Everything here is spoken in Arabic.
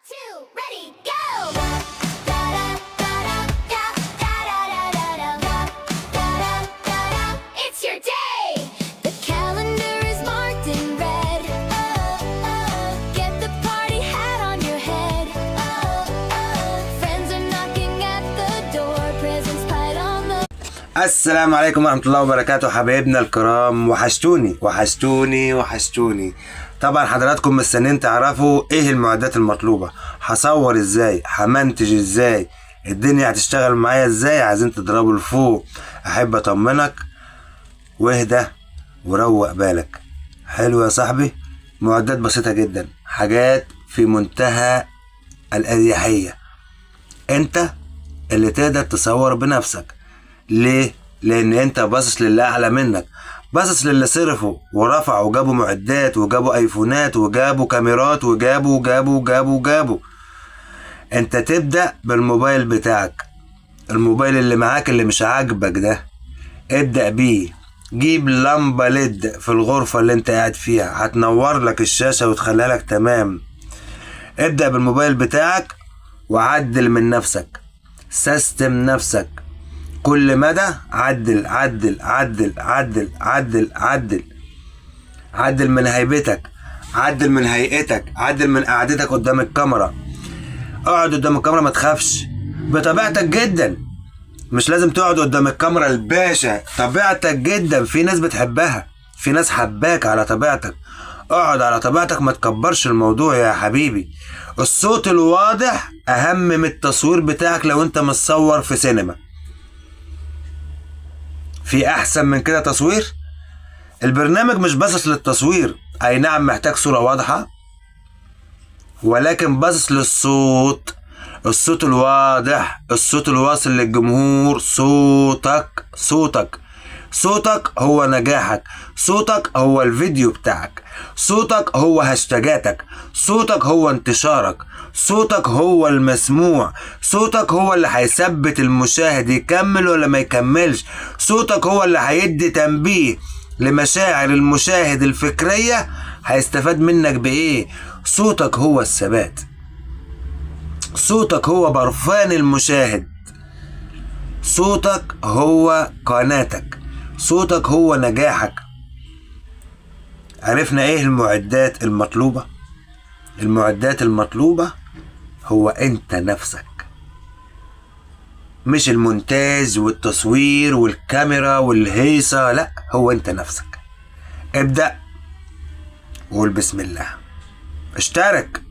two, ready, go! Da-da-da-da-da-da-da-da-da-da-da. It's your day! The calendar is marked in red. Get the party hat on your head. Friends are knocking at the door. Presents piled on the... السلام عليكم ورحمة الله وبركاته حبايبنا الكرام. وحشتوني. طبعا حضراتكم مستنيين تعرفوا ايه المعدات المطلوبة، هصور ازاي، همنتج ازاي، الدنيا هتشتغل معايا ازاي. عايزين تضربوا لفوق. احب اطمنك واهدى وروق بالك. حلو يا صاحبي. معدات بسيطة جدا، حاجات في منتهى الاريحية. انت اللي تقدر تصور بنفسك. ليه؟ لان انت باصص للي اعلى منك، باصص للي صرفوا ورفعوا وجابوا معدات وجابوا ايفونات وجابوا كاميرات وجابوا. انت تبدأ بالموبايل بتاعك، الموبايل اللي معاك اللي مش عاجبك ده ابدأ بيه. جيب لمبة ليد في الغرفة اللي انت قاعد فيها، هتنور لك الشاشة وتخليها لك تمام. ابدأ بالموبايل بتاعك وعدل من نفسك، سيستم نفسك كل مدى. عدل من هيبتك، عدل من هيئتك، عدل من قعدتك قدام الكاميرا. اقعد قدام الكاميرا ما تخافش، بطبيعتك جدا. مش لازم تقعد قدام الكاميرا الباشا، طبيعتك جدا. في ناس بتحبها، في ناس حباك على طبيعتك. اقعد على طبيعتك، ما تكبرش الموضوع يا حبيبي. الصوت الواضح اهم من التصوير بتاعك. لو انت متصور في سينما، في احسن من كده تصوير؟ البرنامج مش باصص للتصوير، اي نعم محتاج صورة واضحة، ولكن باصص للصوت، الصوت الواضح، الصوت الواصل للجمهور. صوتك هو نجاحك، صوتك هو الفيديو بتاعك، صوتك هو هاشتاجاتك، صوتك هو انتشارك، صوتك هو المسموع، صوتك هو اللي هيثبت المشاهد يكمل ولا ما يكملش، صوتك هو اللي هيدي تنبيه لمشاعر المشاهد الفكرية هيستفاد منك بإيه. صوتك هو الثبات، صوتك هو برفان المشاهد، صوتك هو قناتك، صوتك هو نجاحك. عرفنا ايه المعدات المطلوبة؟ المعدات المطلوبة هو انت نفسك، مش المونتاج والتصوير والكاميرا والهيصة، لا، هو انت نفسك. ابدأ وقول بسم الله. اشترك